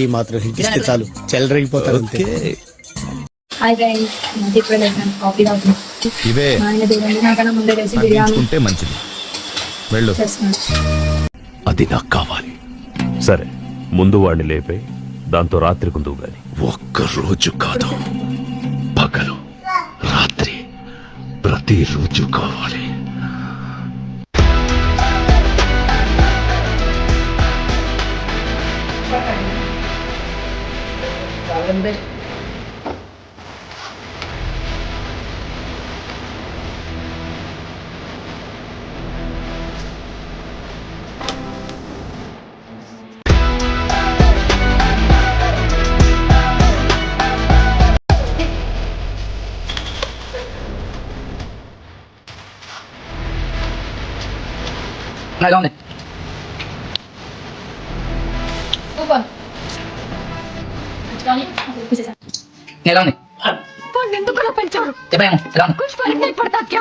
ఈ మాత్రం హిట్ ఇస్తే చాలు చెలరేగిపోతారు అంతే. హాయ్ ఫ్రెండ్స్, ఇప్పుడే లేసాను, కాఫీ తాగుతున్నా. ఇవే మా ఆయన దూరంగా నాకన్నా ముందే లేచి బిర్యానీ తగ్గించుకుంటే మంచిది. వెళ్ళు. చేస్తున్నాడు. అది నాకు కావాలి. సరే, ముందు వాడిని లేపే, దాంతో రాత్రి కుందువు గాని. ఒక్క రోజు కాదు, పగలు రాత్రి ప్రతిరోజు కావాలి. ఎలా ఉంది? సూపర్. ఎలా ఉంది? ఎందుకు పెంచారు? చెప్పేమో ఎలా ఉంది? कुछ फर्क नहीं पड़ता क्या?